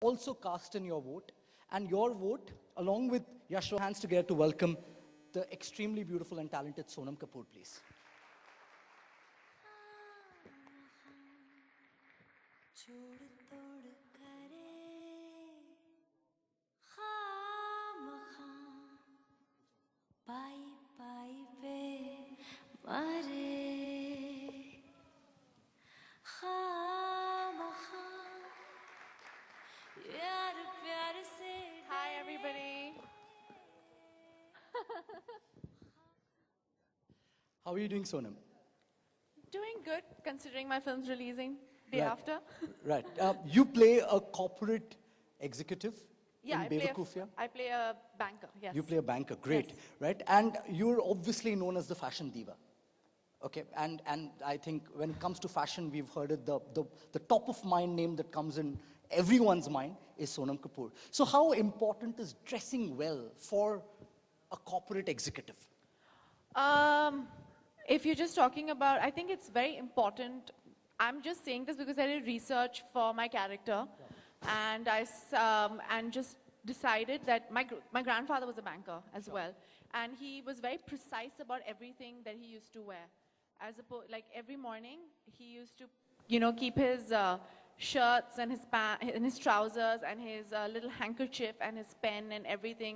also cast in your vote. And your vote, along with Yash, hands together to welcome the extremely beautiful and talented Sonam Kapoor, please. Hi, everybody. How are you doing, Sonam? Doing good, considering my film's releasing day Right. after. Right. You play a corporate executive Yeah, in bewakoofiyaan. I play a banker, yes. You play a banker, great, Yes. right? And you're obviously known as the fashion diva. Okay, and I think when it comes to fashion, we've heard it, the top of mind name that comes in everyone's mind is Sonam Kapoor. So how important is dressing well for a corporate executive? If you're just talking about, I think it's very important. I'm just saying this because I did research for my character, and and just decided that my grandfather was a banker as well, and he was very precise about everything that he used to wear. Like every morning, he used to, keep his shirts and his trousers and his little handkerchief and his pen and everything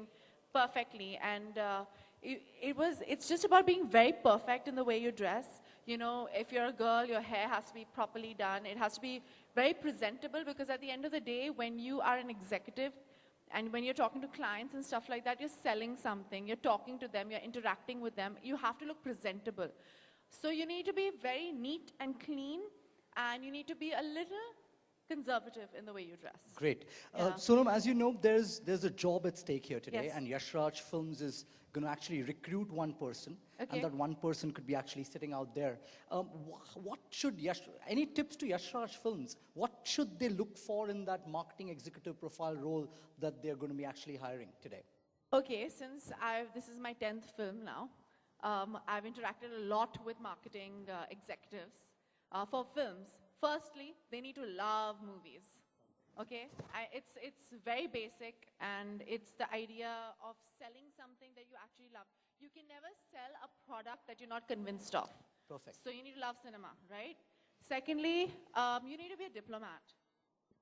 perfectly. And it's just about being very perfect in the way you dress. If you're a girl, your hair has to be properly done. It has to be very presentable, because at the end of the day, when you are an executive and when you're talking to clients and stuff like that, you're selling something, you're talking to them, you're interacting with them, you have to look presentable. So you need to be very neat and clean, and you need to be a little conservative in the way you dress. Great. Yeah. Sonam, as you know, there's a job at stake here today, Yes. and Yash Raj Films is going to actually recruit one person, Okay. and that one person could be actually sitting out there. What should any tips to Yash Raj Films? What should they look for in that marketing executive profile role that they're going to be actually hiring today? Okay, since this is my 10th film now, I've interacted a lot with marketing executives for films. Firstly, they need to love movies. Okay, it's very basic, and it's the idea of selling something that you actually love. You can never sell a product that you're not convinced of. Perfect. So you need to love cinema, right? Secondly, you need to be a diplomat,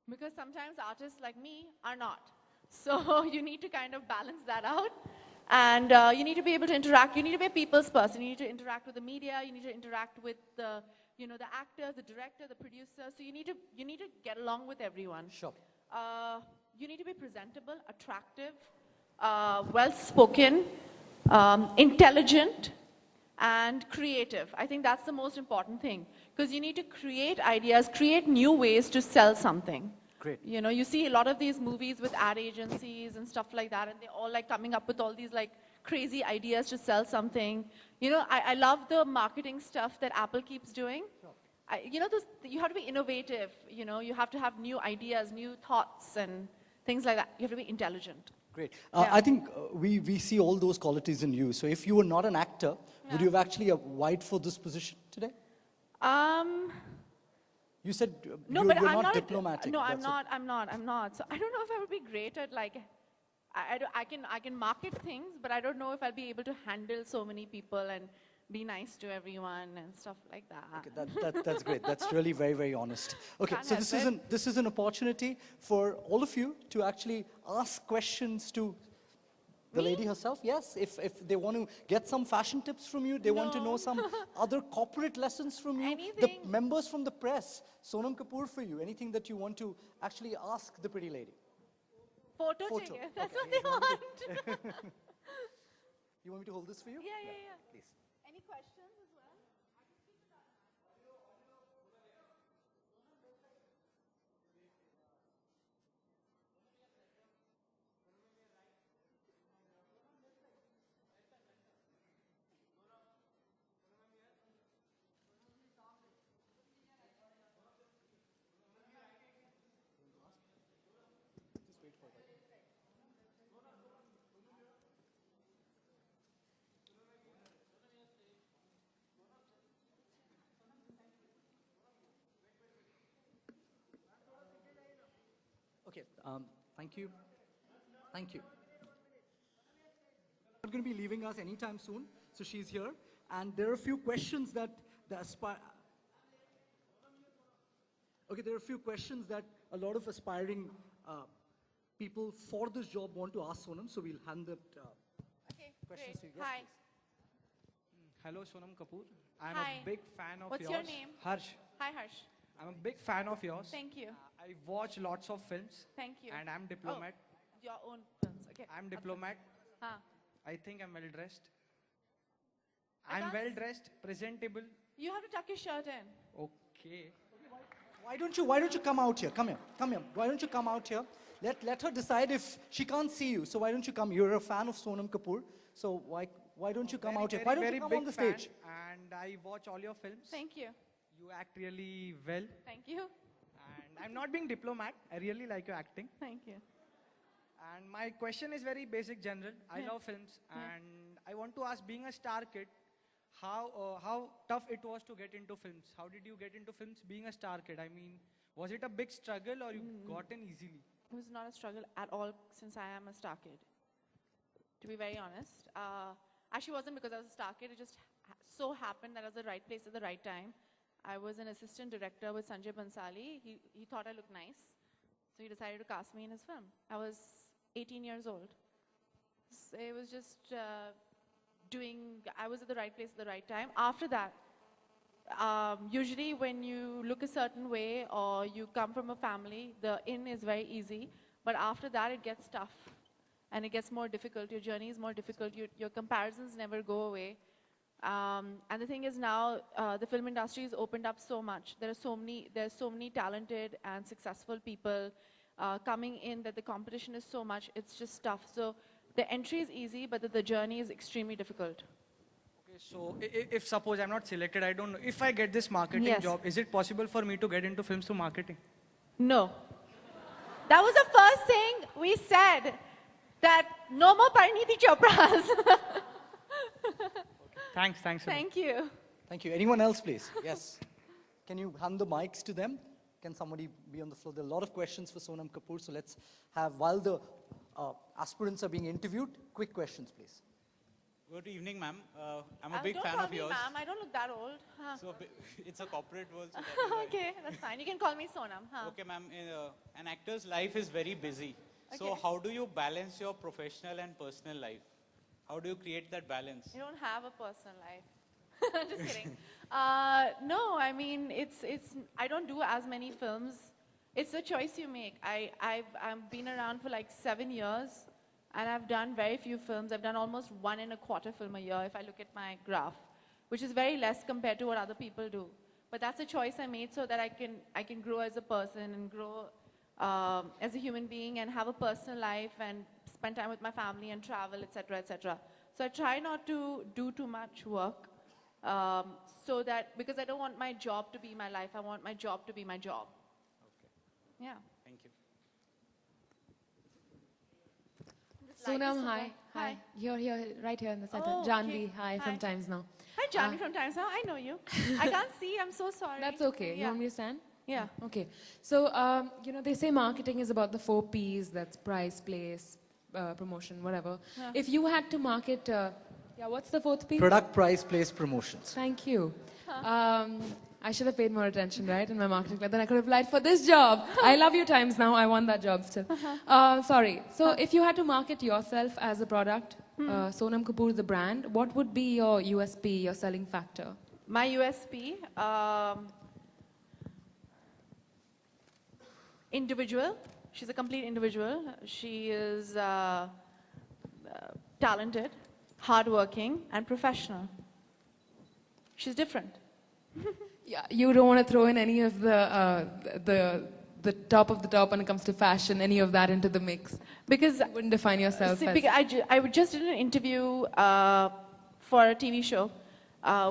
because sometimes artists like me are not. So you need to kind of balance that out. And you need to be able to interact. You need to be a people's person. You need to interact with the media. You need to interact with the actor, the director, the producer. So you need to get along with everyone. Sure. You need to be presentable, attractive, well-spoken, intelligent, and creative. I think that's the most important thing, because you need to create ideas, create new ways to sell something. Great. You see a lot of these movies with ad agencies and stuff like that, and they're all like coming up with all these like crazy ideas to sell something. I love the marketing stuff that Apple keeps doing. You have to be innovative. You have to have new ideas, new thoughts, and things like that. You have to be intelligent. Great. Yeah. I think we see all those qualities in you. So if you were not an actor, would you have actually applied for this position today? You said No, you're but I'm not not diplomatic. No, that's it. I'm not. So I don't know if I would be great at like, I can market things, but I don't know if I'll be able to handle so many people and be nice to everyone and stuff like that. Okay, that's great. That's really very, very honest. Okay, Can't so help this is an opportunity for all of you to actually ask questions to the lady herself. Yes, if they want to get some fashion tips from you, they want to know No. some other corporate lessons from you. Anything. The members from the press, Sonam Kapoor for you, anything that you want to actually ask the pretty lady. Photo. Photo. Chahiye. That's Okay, what they want. You want me to hold this for you? Yeah. Please. Any questions as well? Okay, thank you. Thank you. Not going to be leaving us anytime soon, so she's here. And there are a few questions that the Okay, there are a few questions that a lot of aspiring people for this job want to ask Sonam, so we'll hand that Okay, questions great. to you. Yes, Hi. please. Hello, Sonam Kapoor. I'm Hi. a big fan of What's yours. your name? Harsh. Hi, Harsh. I'm a big fan of yours. Thank you. I watch lots of films. Thank you. And I'm diplomat. Oh, your own films. Okay. I'm diplomat. Huh. I think I'm well dressed. I I'm can't well dressed, presentable. You have to tuck your shirt in. Okay. Why don't you come out here? Come here. Why don't you come out here? Let her decide if she can't see you. So why don't you come? You're a fan of Sonam Kapoor. So why don't you come out here? Why don't you come on the fan, stage? And I watch all your films. Thank you. You act really well. Thank you. And I'm not being diplomat. I really like your acting. Thank you. And my question is very basic, general. I Yeah. love films, Yeah. and I want to ask, being a star kid, how tough it was to get into films? How did you get into films being a star kid? I mean, was it a big struggle or you got in easily? It was not a struggle at all since I am a star kid. To be very honest. Actually, it wasn't because I was a star kid. It just so happened that I was at the right place at the right time. I was an assistant director with Sanjay Bansali. He thought I looked nice. So he decided to cast me in his film. I was 18 years old. So it was just I was at the right place at the right time. After that, usually when you look a certain way or you come from a family, the in is very easy. But after that, it gets tough and it gets more difficult. Your journey is more difficult. Your comparisons never go away. And the thing is now, the film industry has opened up so much. There's so many talented and successful people coming in that the competition is so much. It's just tough. So the entry is easy, but the journey is extremely difficult. Okay, so if suppose I'm not selected, I don't know. If I get this marketing Yes. job, is it possible for me to get into films through marketing? No. That was the first thing we said, that no more Pariniti Chopras. Thanks. Thank you. Thank you. Anyone else, please? Yes. Can you hand the mics to them? Can somebody be on the floor? There are a lot of questions for Sonam Kapoor, so let's have, while the aspirants are being interviewed, quick questions, please. Good evening, ma'am. I'm a big Don't fan call of me yours. ma'am. I don't look that old. Huh. So it's a corporate world. So that is why. Okay, that's fine. You can call me Sonam. Huh. Okay, ma'am. An actor's life is very busy. So Okay. how do you balance your professional and personal life? How do you create that balance? You don't have a personal life. Just kidding. No, I mean, I don't do as many films. It's a choice you make. I've been around for like 7 years, and I've done very few films. I've done almost 1.25 film a year if I look at my graph, which is very less compared to what other people do. But that's a choice I made so that I can grow as a person and grow as a human being and have a personal life and spend time with my family and travel, etc., etc. So I try not to do too much work, so that, because I don't want my job to be my life, I want my job to be my job. Okay. Yeah. Thank you. Sonam, hi. Hi. You're right here in the center. Oh, Janvi, okay. hi, Hi. from Times Now. Hi, Johnny from Times Now. I know you. I can't see. I'm so sorry. That's okay. You Yeah. want me to stand? Yeah. Okay. So, they say marketing is about the 4 Ps. That's price, place, promotion, whatever. Yeah. If you had to market, what's the 4th P? Product, price, place, promotions. Thank you. I should have paid more attention, right, in my marketing class. Then I could have applied for this job. I love you Times Now. I want that job still. Sorry. So if you had to market yourself as a product, Sonam Kapoor, the brand, what would be your USP, your selling factor? My USP, individual. She's a complete individual. She is talented, hardworking, and professional. She's different. Yeah, you don't want to throw in any of the top of the top when it comes to fashion, any of that into the mix. Because You wouldn't define yourself as... I just did an interview for a TV show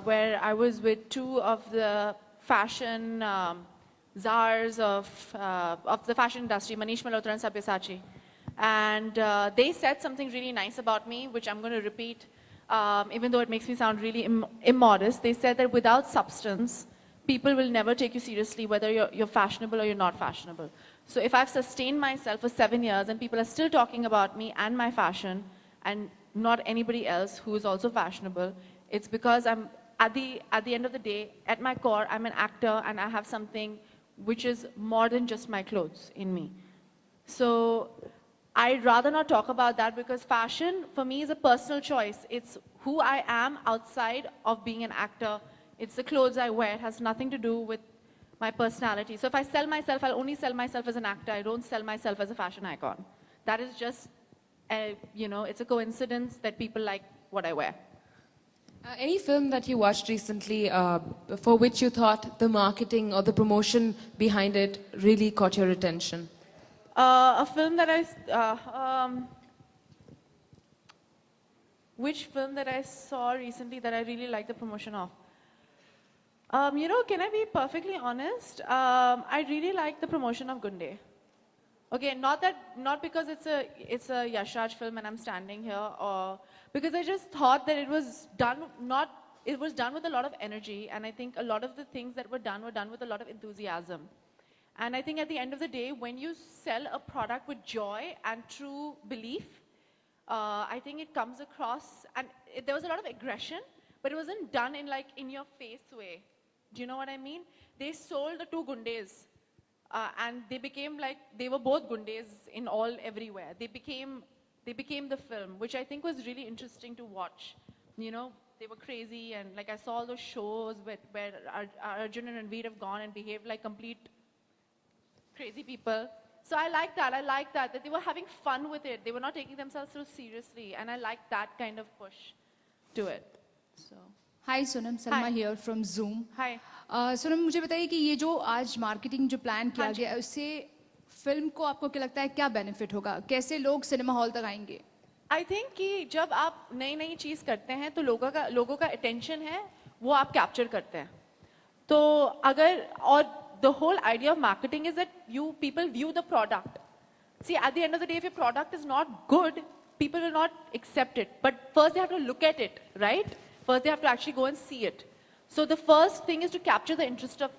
where I was with 2 of the fashion czars of the fashion industry, Manish Malhotra and Sabyasachi. And they said something really nice about me, which I'm going to repeat, even though it makes me sound really immodest. They said that without substance, people will never take you seriously, whether you're fashionable or you're not fashionable. So if I've sustained myself for 7 years and people are still talking about me and my fashion and not anybody else who is also fashionable, it's because I'm at the end of the day, at my core, I'm an actor and I have something which is more than just my clothes in me. So I'd rather not talk about that because fashion for me is a personal choice. It's who I am outside of being an actor. It's the clothes I wear. It has nothing to do with my personality. So if I sell myself, I'll only sell myself as an actor. I don't sell myself as a fashion icon. That is just, it's a coincidence that people like what I wear. Any film that you watched recently for which you thought the marketing or the promotion behind it really caught your attention? A film that which film that I saw recently that I really liked the promotion of? Can I be perfectly honest? I really like the promotion of Gunde. Okay, not because it's a Yashraj film and I'm standing here, or because I just thought that it was done with a lot of energy, and I think a lot of the things that were done with a lot of enthusiasm. And I think at the end of the day, when you sell a product with joy and true belief, I think it comes across, and there was a lot of aggression, but it wasn't done in in your face way. Do you know what I mean? They sold the two Gundes, and they became they were both Gundes in everywhere. They became the film, which I think was really interesting to watch. They were crazy, and I saw all those shows where Arjun and Ranveer have gone and behaved like complete crazy people. So I like that they were having fun with it. They were not taking themselves so seriously, and I like that kind of push to it. So. Hi Sonam, Salma here from Zoom. Hi. Sonam, मुझे बताइए कि ये जो आज marketing जो plan किया गया है उससे फिल्म को आपको क्या लगता है क्या बेनिफिट होगा, कैसे लोग सिनेमा हॉल तक आएंगे? I think कि जब आप नई चीज करते हैं तो लोगों का attention है वो आप capture करते हैं. तो अगर और the whole idea of marketing is that people view the product. See, at the end of the day, if your product is not good, people will not accept it. But first they have to look at it, right? First they have to actually go and see it. So the first thing is to capture the interest of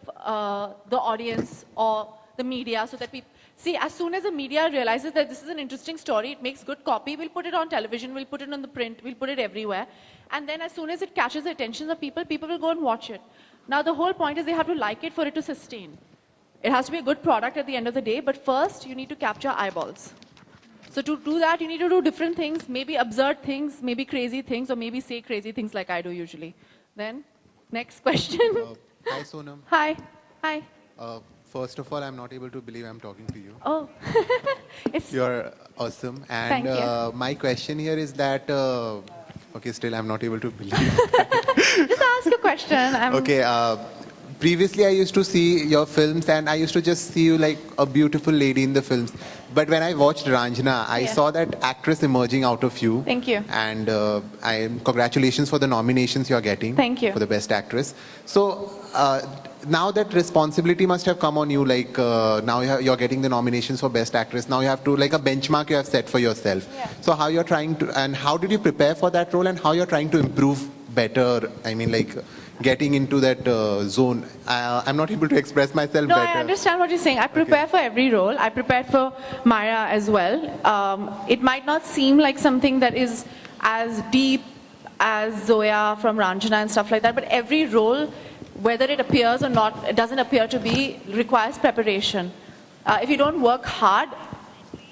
the audience or the media, so that people see, as soon as the media realizes that this is an interesting story, it makes good copy, we'll put it on television, we'll put it on the print, we'll put it everywhere. And then as soon as it catches the attention of people, people will go and watch it. Now the whole point is they have to like it for it to sustain. It has to be a good product at the end of the day, but first you need to capture eyeballs. So to do that, you need to do different things, maybe absurd things, maybe crazy things, or maybe say crazy things like I do usually. Then, next question. Hi, Sonam. Hi. Hi. First of all, I'm not able to believe I'm talking to you. Oh. You're awesome. Thank And you. my question here is that, okay, still I'm not able to believe. Just ask a question. Okay, previously I used to see your films and I used to just see you like a beautiful lady in the films. But when I watched Ranjana, I saw that actress emerging out of you. Thank you. And congratulations for the nominations you're getting. Thank you. For the best actress. So now that responsibility must have come on you, like now you're getting the nominations for best actress. Now you have to, like a benchmark you have set for yourself. Yeah. So how you're trying to, and how did you prepare for that role, and how you're trying to improve better? I mean, like getting into that zone. I'm not able to express myself No, better. I understand what you're saying. I prepare for every role. I prepared for Maya as well. It might not seem like something that is as deep as Zoya from Ranjana and stuff like that, but every role, whether it appears or not, it doesn't appear to be, requires preparation. If you don't work hard,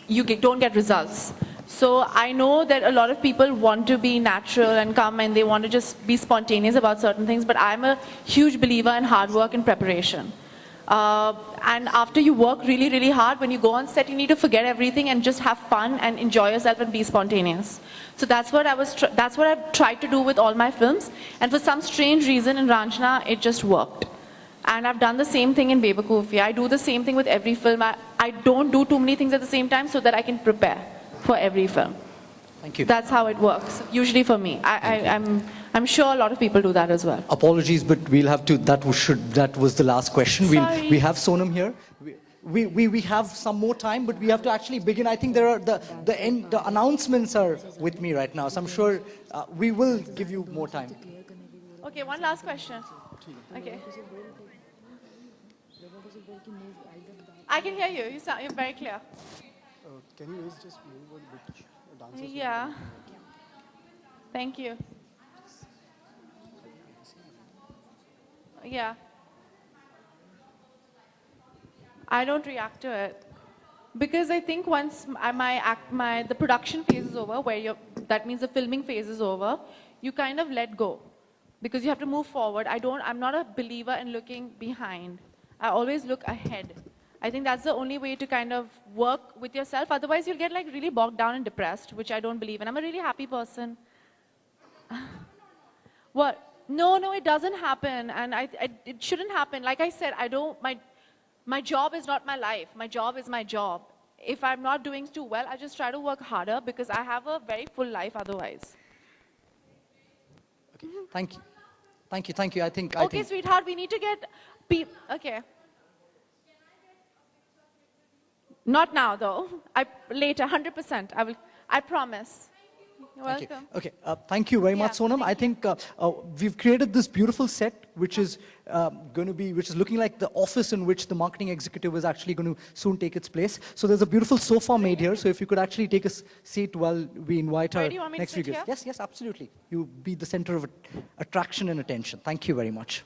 you don't get results. So I know that a lot of people want to be natural and come and they want to just be spontaneous about certain things, but I'm a huge believer in hard work and preparation. And after you work really, really hard, when you go on set, you need to forget everything and just have fun and enjoy yourself and be spontaneous. So that's what I've tried to do with all my films. And for some strange reason in Ranjana, it just worked. And I've done the same thing in Bewakoofiyaan. I do the same thing with every film. I don't do too many things at the same time so that I can prepare for every film. Thank you. That's how it works, usually for me. I'm sure a lot of people do that as well. Apologies, but we'll have to, that was the last question. Sorry. We have Sonam here. We have some more time, but we have to actually begin. I think there are the announcements are with me right now, so I'm sure we will give you more time. Okay, one last question. Okay. I can hear you. You're very clear. Can you guys just move a bit? Dancers. Yeah. Thank you. Yeah. I don't react to it because I think once the production phase is over, that means the filming phase is over, you kind of let go because you have to move forward. I'm not a believer in looking behind. I always look ahead. I think that's the only way to kind of work with yourself. Otherwise, you'll get like really bogged down and depressed, which I don't believe in. I'm a really happy person. What? No, it doesn't happen, and it shouldn't happen. Like I said, my job is not my life. My job is my job. If I'm not doing too well, I just try to work harder because I have a very full life otherwise. Okay. Thank you. I think. Okay, sweetheart, we need to get okay. Not now, though. Later, 100%. I promise. You're welcome. Okay, thank you very much, Sonam. I think we've created this beautiful set, which is looking like the office in which the marketing executive is actually going to soon take its place. So there's a beautiful sofa made here. So if you could actually take a seat while we invite our next few guests. Yes, absolutely. You be the center of attraction and attention. Thank you very much.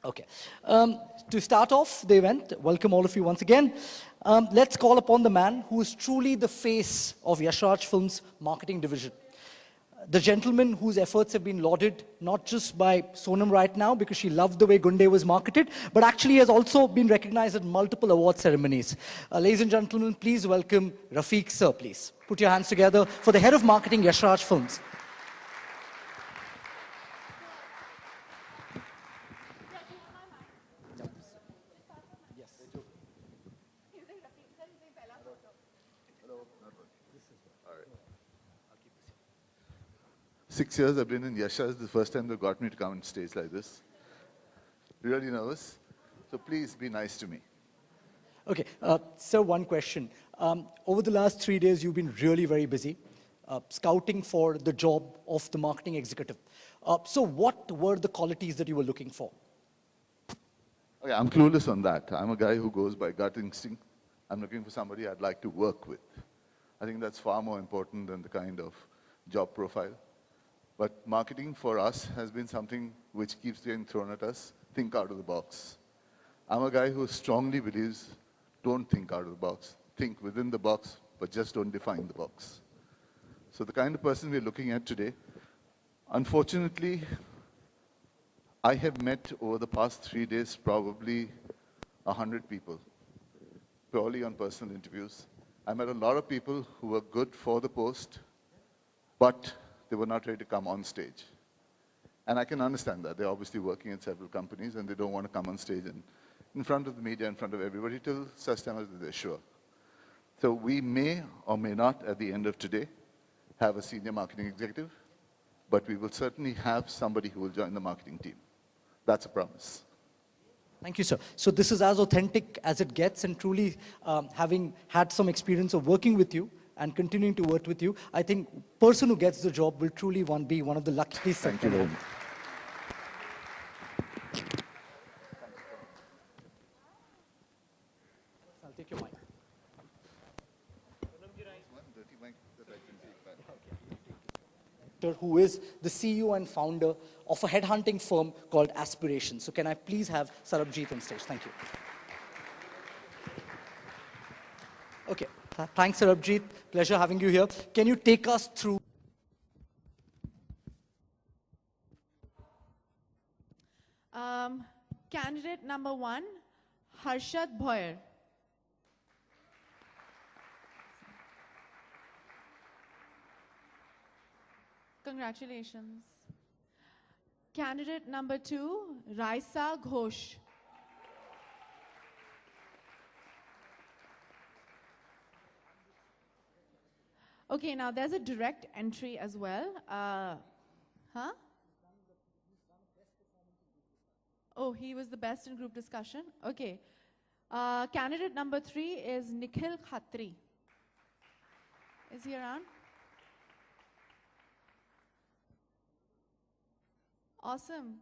Okay. To start off the event, welcome all of you once again. Let's call upon the man who is truly the face of Yash Raj Films' marketing division. The gentleman whose efforts have been lauded not just by Sonam right now because she loved the way Gunde was marketed, but actually has also been recognized at multiple award ceremonies. Ladies and gentlemen, please welcome Rafiq sir, please. Put your hands together for the head of marketing, Yash Raj Films. Yes. 6 years I've been in Yasha. It's the first time they got me to come on stage like this. Really nervous. So please be nice to me. Okay, sir, one question. Over the last 3 days, you've been really very busy scouting for the job of the marketing executive. So what were the qualities that you were looking for? Okay, I'm clueless on that. I'm a guy who goes by gut instinct. I'm looking for somebody I'd like to work with. I think that's far more important than the kind of job profile. But marketing for us has been something which keeps getting thrown at us. Think out of the box. I'm a guy who strongly believes, don't think out of the box. Think within the box, but just don't define the box. So the kind of person we're looking at today, unfortunately, I have met over the past 3 days probably 100 people, purely on personal interviews. I met a lot of people who were good for the post, but they were not ready to come on stage. And I can understand that. They're obviously working at several companies and they don't want to come on stage and in front of the media, in front of everybody till such time as they're sure. So we may or may not, at the end of today, have a senior marketing executive, but we will certainly have somebody who will join the marketing team. That's a promise. Thank you, sir. So this is as authentic as it gets, and truly having had some experience of working with you and continuing to work with you, I think person who gets the job will truly be one of the luckiest. Thank you very much. I'll take your mic. Who is the CEO and founder of a headhunting firm called Aspiration. So can I please have Sarabjit on stage? Thank you. Okay, thanks Sarabjit. Pleasure having you here. Can you take us through candidate number 1, Harshad Bhoyer. Congratulations. Candidate number 2, Raisa Ghosh. Okay, now there's a direct entry as well. Oh, he was the best in group discussion? Okay. Candidate number 3 is Nikhil Khatri. Is he around? Awesome.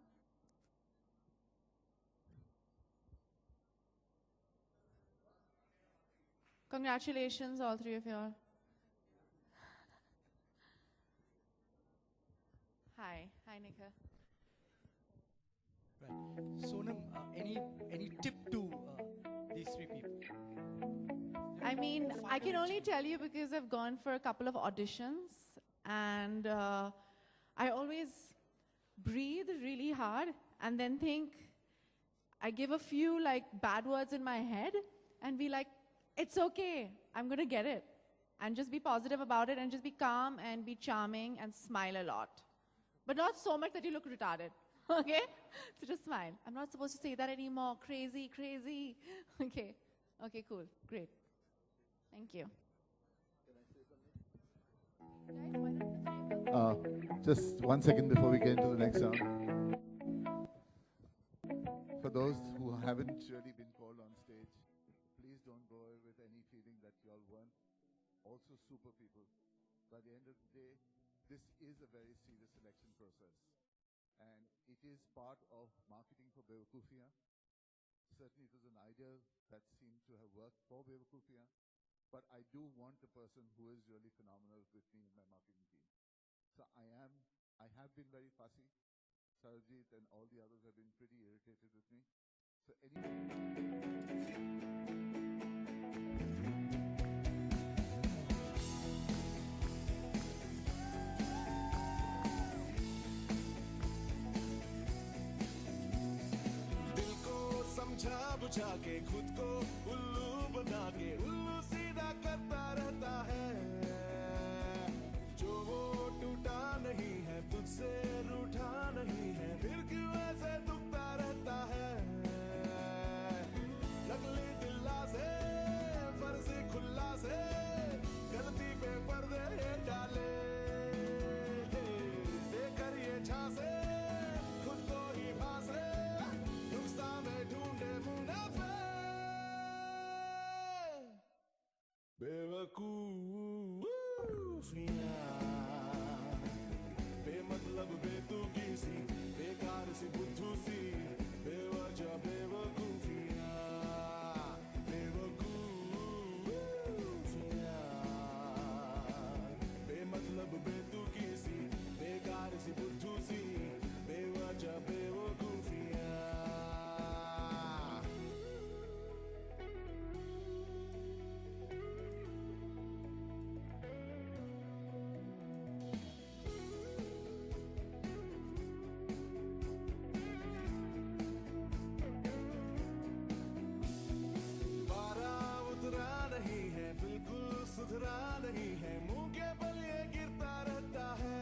Congratulations, all three of you all. Hi. Hi, Nikha. Right. Sonam, any tip to these three people? I mean, I can only tell you because I've gone for a couple of auditions, and I always breathe really hard and then think, I give a few like bad words in my head and be like, it's okay, I'm gonna get it. And just be positive about it and just be calm and be charming and smile a lot. But not so much that you look retarded, okay? So just smile. I'm not supposed to say that anymore. Crazy, crazy. Okay, okay, cool, great. Thank you. Just 1 second before we get into the next round. For those who haven't really been called on stage, please don't go away with any feeling that you all weren't also super people. By the end of the day, this is a very serious selection process. And it is part of marketing for bewakoofiyaan. Certainly it was an idea that seemed to have worked for bewakoofiyaan. But I do want a person who is really phenomenal with me in my marketing team. So I have been very fussy. Sarojit and all the others have been pretty irritated with me. So दिल को समझा बुझा के खुद को उल्लू बना के उल्लू सीधा करता रहता है जो वो टूटा नहीं है तुझसे रूठा नहीं है फिर क्यों ऐसे दुखता रहता है लगली दिल्ला से फर्जी खुल्ला से गलती पे पर्दे डाले देकर ये झांसे खुद को ही भांसे नुक्सा में ढूंढे मुनाफे बेवकूफियां बेमतलब बेतुकी सी बेकार सी बुद्धू सी बेवजह बेवकूफियां बेवकूफियां बेमतलब बेतुकी सी बेकार सी बुद्धू सी बेवजह बेवकूफियां पारा उतरा नहीं है बिल्कुल सुधरा नहीं है मुंह के बल ये गिरता रहता है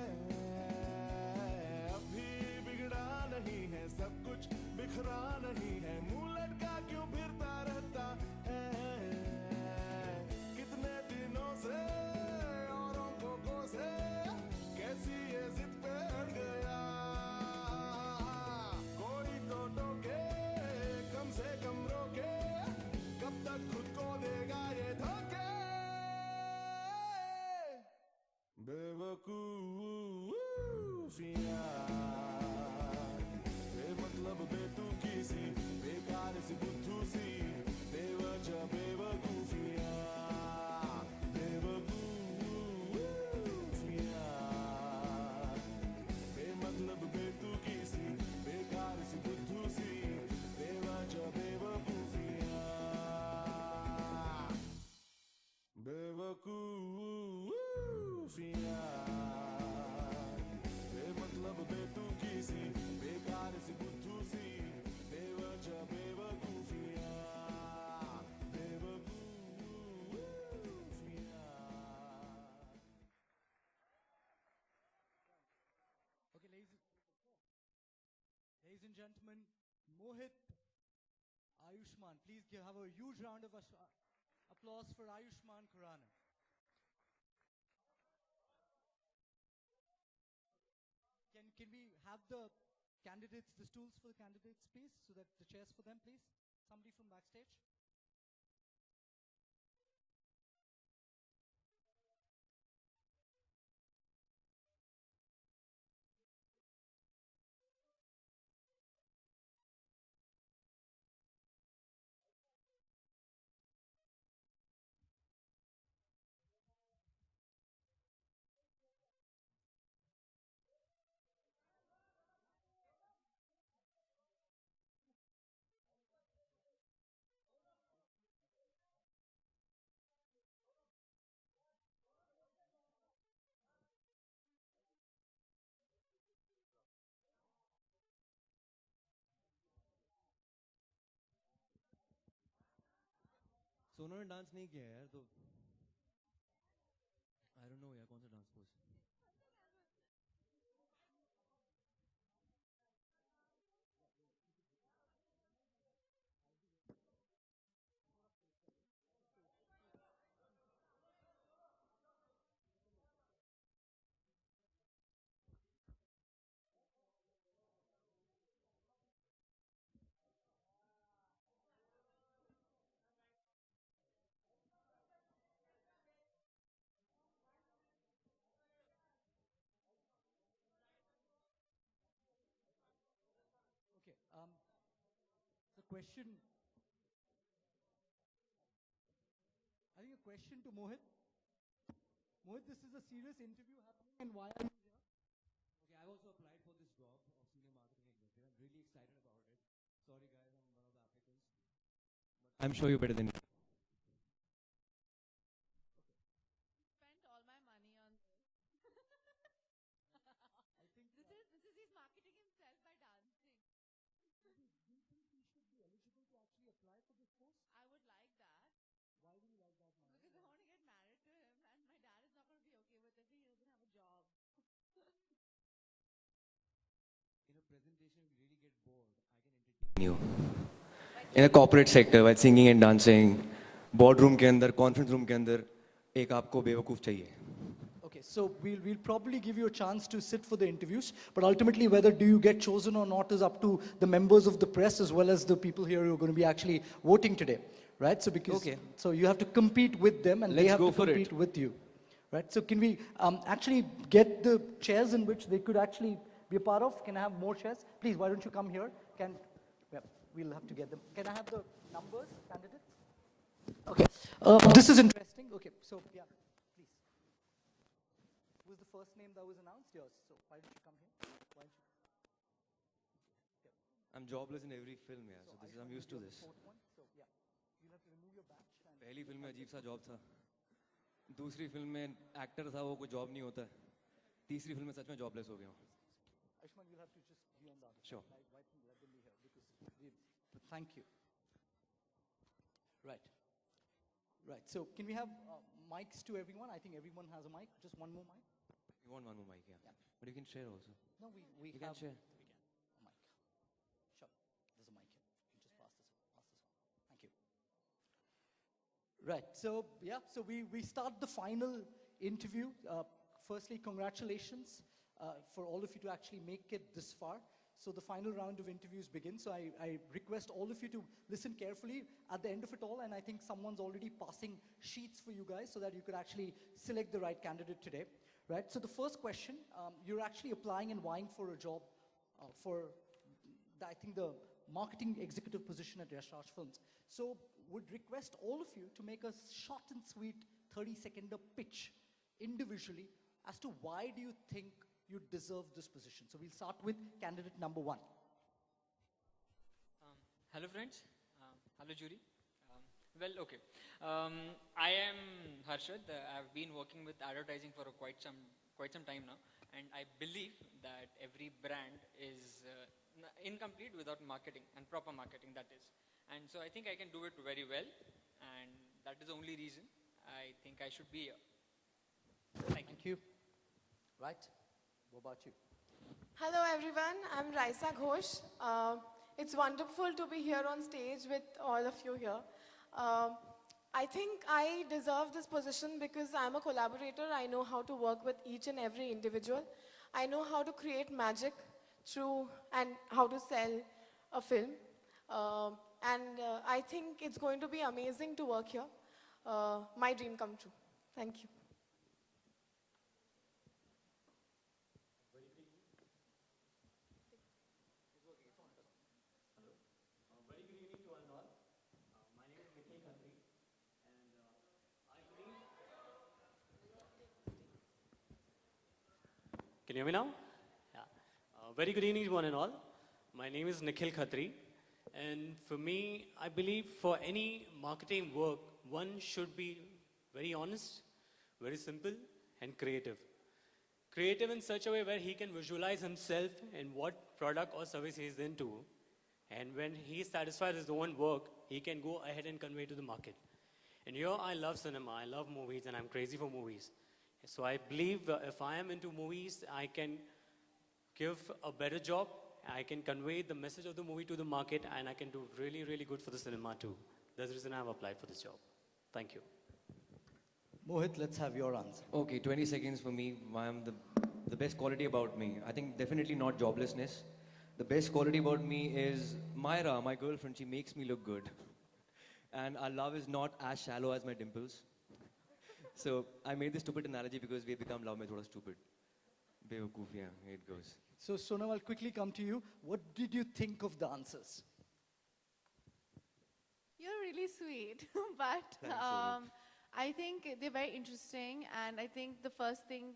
अभी बिगड़ा नहीं है सब कुछ बिखरा नहीं है मुंह लटका क्यों फिरता रहता है कितने दिनों से औरों को कोसे कैसी ये जिद पे अड़ गया कोई तो टोके कम से कम रोके कब तक खुद को देगा ये धोखे बेवकूफियां बेमतलब बेतुकी सी बेकार सी बुद्धू सी बेवजह बेवकूफियां बेवकूफियां बेमतलब बेतुकी सी बेकार सी बुद्धू सी बेवजह बेवकूफियां बेवकूफियां बेमतलब बेतुकी सी बेकार सी बुद्धू सी बेवजह बेवकूफियां बेवकूफियां Okay, ladies and gentlemen, Mohit Ayushman. Please have a huge round of applause for Ayushman Khurana. Can we have the candidates, the stools for the candidates, please, so that the chairs for them, please? Somebody from backstage. Sonu ने dance नहीं किया है यार तो I don't know यार कौन सा dance pose Okay. The question. I think a question to Mohit. Mohit, this is a serious interview happening, and why are you here? Okay, I've also applied for this job of senior marketing executive. I'm really excited about it. Sorry guys, I'm one of the applicants. But I'm sure you're better than me. Spent all my money on this. I think. This is he's marketing himself by dancing. Do you think he should be eligible to actually apply for this post? I would like that Why would you like that, Maya? because I want to get married to him, and my dad is not going to be okay with it if he doesn't have a job. In a presentation, if you really get bored, I can entertain you. In a corporate sector, while singing and dancing, boardroom के अंदर, conference room के अंदर, एक आपको बेवकूफ चाहिए. Okay, so we'll probably give you a chance to sit for the interviews, but ultimately whether do you get chosen or not is up to the members of the press as well as the people here who are going to be actually voting today, right? So because so you have to compete with them and they Let's have go to for compete it. with you, right? So can we actually get the chairs in which they could actually be a part of? Can I have more chairs? Please, why don't you come here? We'll have to get them. Can I have the numbers, candidates? Okay, this is interesting. Okay, so yeah. Who was the first name that was announced? Yours. So why don't you come here? Why don't you? I'm jobless in every film, yeah. So this is, I'm used to this. So yeah, you'll have to remove your badge. And पहली film में अजीब सा job था. दूसरी film में actor था वो कोई जॉब नहीं होता. तीसरी फिल्म में सच में जॉबलेस हो गया हूँ. Ayushman, you'll have to just be on the other Sure. side. Why don't you let them be here? Because thank you. Right. Right. So can we have mics to everyone? I think everyone has a mic. Just one more mic. You want one more mic, yeah. But you can share also. No, we You have can share. a mic. Sure. There's a mic here. You can just pass this on. Thank you. Right. So yeah. So we start the final interview. Firstly, congratulations for all of you to actually make it this far. So the final round of interviews begins. So I request all of you to listen carefully at the end of it all. And I think someone's already passing sheets for you guys so that you could actually select the right candidate today. Right? So the first question, you're actually applying and vying for a job for, I think, the marketing executive position at Yash Raj Films. So would request all of you to make a short and sweet 30-second pitch individually as to why do you think you deserve this position. So we'll start with candidate number one. Hello friends, hello jury. Okay. I am Harshad. I've been working with advertising for quite some time now, and I believe that every brand is incomplete without marketing and proper marketing, that is. And so I think I can do it very well, and that is the only reason I think I should be here. Thank you. Right. What about you? Hello everyone, I'm Raisa Ghosh. It's wonderful to be here on stage with all of you here. I think I deserve this position because I'm a collaborator. I know how to work with each and every individual. I know how to create magic through and how to sell a film. I think it's going to be amazing to work here. My dream come true. Thank you. Can you hear me now? Yeah. Very good evening, one and all. My name is Nikhil Khatri. And for me, I believe for any marketing work, one should be very honest, very simple, and creative. Creative in such a way where he can visualize himself in what product or service he is into. And when he is satisfied with his own work, he can go ahead and convey to the market. And here I love cinema, I love movies, and I'm crazy for movies. So I believe if I am into movies, I can give a better job. I can convey the message of the movie to the market, and I can do really, really good for the cinema too. That's the reason I've applied for this job. Thank you. Mohit, let's have your answer. Okay, 20 seconds for me. Why am the best quality about me? I think definitely not joblessness. The best quality about me is Myra, my girlfriend. She makes me look good. And our love is not as shallow as my dimples. So I made this stupid analogy because we have become love mein thoda stupid. Bewakoofiyaan, here it goes. So Sonam, I'll quickly come to you. What did you think of the answers? You're really sweet, but Thanks so much. I think they're very interesting, and I think the first thing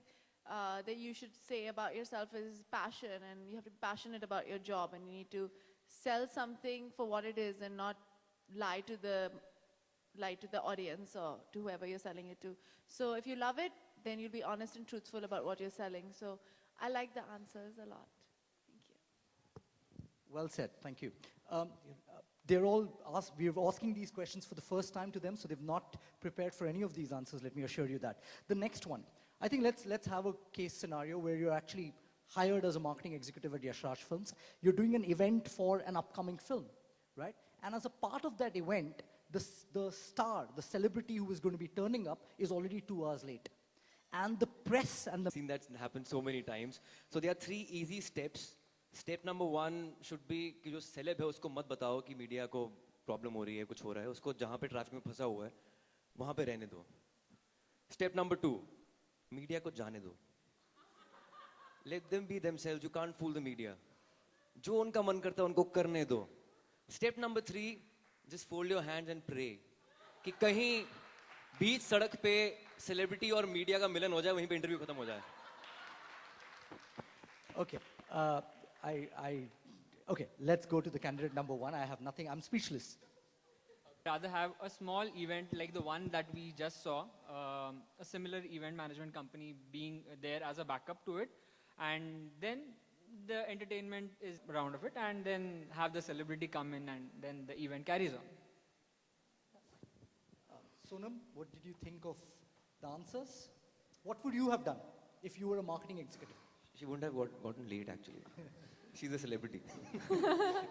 that you should say about yourself is passion, and you have to be passionate about your job, and you need to sell something for what it is and not lie to the audience or to whoever you're selling it to. So if you love it, then you'll be honest and truthful about what you're selling. So I like the answers a lot. Thank you. Well said, thank you. They're all we're asking these questions for the first time to them, so they've not prepared for any of these answers, let me assure you that. The next one, I think let's have a case scenario where you're actually hired as a marketing executive at Yash Raj Films. You're doing an event for an upcoming film, right? And as a part of that event, the star, the celebrity who is going to be turning up is already 2 hours late. And the press and the... I've seen that happen so many times. So there are 3 easy steps. Step number 1 should be कि जो celeb है उसको मत बताओ कि media को problem हो रही है, कुछ हो रहा है, उसको जहाँ पे ट्रैफिक में फंसा हुआ है वहाँ पे रहने दो. Step number 2, मीडिया को जाने दो. Let them be themselves. You can't fool the media. जो उनका मन करता है उनको करने दो. Step number 3, just fold your hands and pray कि कहीं बीच सड़क पे सेलिब्रिटी और मीडिया का मिलन हो जाए, वहीं पे इंटरव्यू खत्म हो जाए. Okay, okay, let's go to the candidate number 1. I have nothing, I'm speechless. Rather have a small event like the one that we just saw, a similar event management company being there as a backup to it, and then the entertainment is round of it, and then have the celebrity come in, and then the event carries on. Sonam, what did you think of the answers? What would you have done if you were a marketing executive? She wouldn't have gotten late actually. She's a celebrity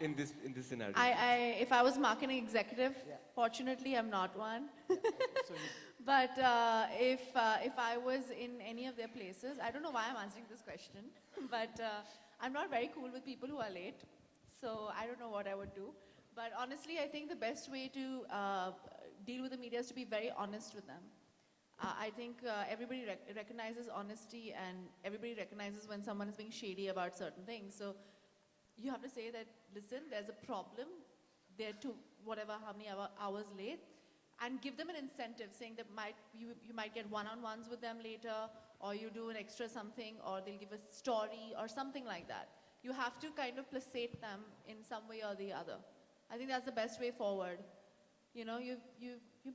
in this scenario. If I was marketing executive, fortunately I'm not one. But if I was in any of their places, I don't know why I'm answering this question, but I'm not very cool with people who are late, so I don't know what I would do. But honestly, I think the best way to deal with the media is to be very honest with them. I think everybody recognizes honesty, and everybody recognizes when someone is being shady about certain things. So you have to say that, listen, there's a problem, they're how many hours late, and give them an incentive saying that you might get one-on-ones with them later, or you do an extra something, or they'll give a story or something like that. You have to kind of placate them in some way or the other. I think that's the best way forward. You know, you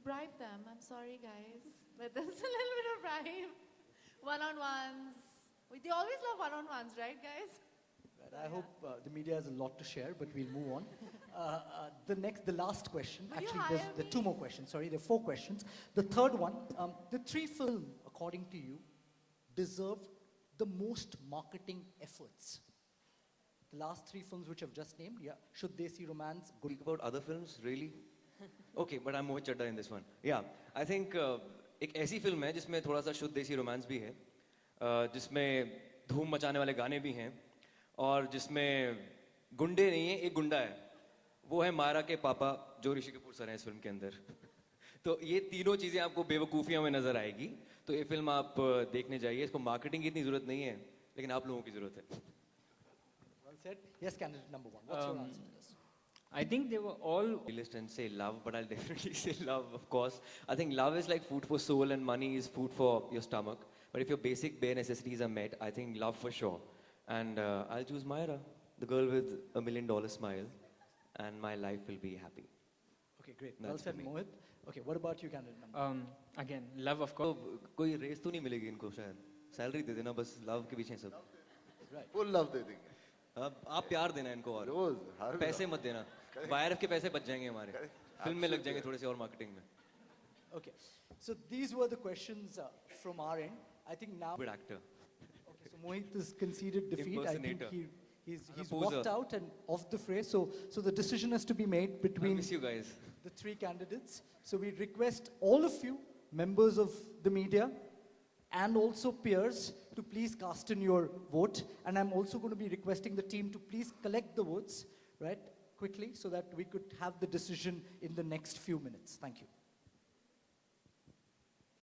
bribe them. I'm sorry, guys, but there's a little bit of bribe. One-on-ones. They always love one-on-ones, right, guys? Right, I hope the media has a lot to share, but we'll move on. The last question. Will you Actually, there are 2 more questions. Sorry, there are 4 questions. The third one, the 3 films, according to you, deserve the most marketing efforts. The last 3 films which I've just named, yeah. Should They See Romance? Speak about other films, really? Okay, but I'm Mohit Chadda in this one. Yeah, I think एक ऐसी film है जिसमें थोड़ा सा शुद्ध देसी romance भी है, जिसमें धूम मचाने वाले गाने भी हैं, और जिसमें गुंडे नहीं है, एक गुंडा है. वो है मायरा के पापा जो ऋषि कपूर सर हैं इस फिल्म के अंदर. तो ये तीनों चीजें आपको बेवकूफियों में नजर आएगी. तो ये फिल्म आप देखने जाइए. इसको मार्केटिंग की इतनी जरूरत नहीं है, लेकिन आप लोगों की जरूरत है. Well said. Yes, candidate number 1. What's your answer to this? I think they were all... List and say love, but I'll definitely say love, of course. I think love is like food for soul and money is food for your stomach. But if your basic bare necessities are met, I think love for sure. And I'll choose Myra, the girl with $1 million smile, and my life will be happy. Okay, great. Well said, Mohit. Okay, what about you, candidate number? Again, love, of course. कोई race तो नहीं मिलेगी इनको शायद. Salary दे देना बस, love के पीछे सब. Right. Full love दे देंगे. आप प्यार देना इनको और पैसे मत देना. YRF के पैसे बच जाएंगे हमारे. फिल्म में लग जाएंगे थोड़े से और मार्केटिंग में. Okay. So these were the questions from our end. I think now. Good actor. Okay, so Mohit has conceded defeat. I think Impersonator. he's I'm a poser. walked out and off the fray. So the decision has to be made between miss you guys. the three candidates. So we request all of you, members of the media, and also peers, to please cast in your vote. And I'm also going to be requesting the team to please collect the votes, right, quickly, so that we could have the decision in the next few minutes. Thank you.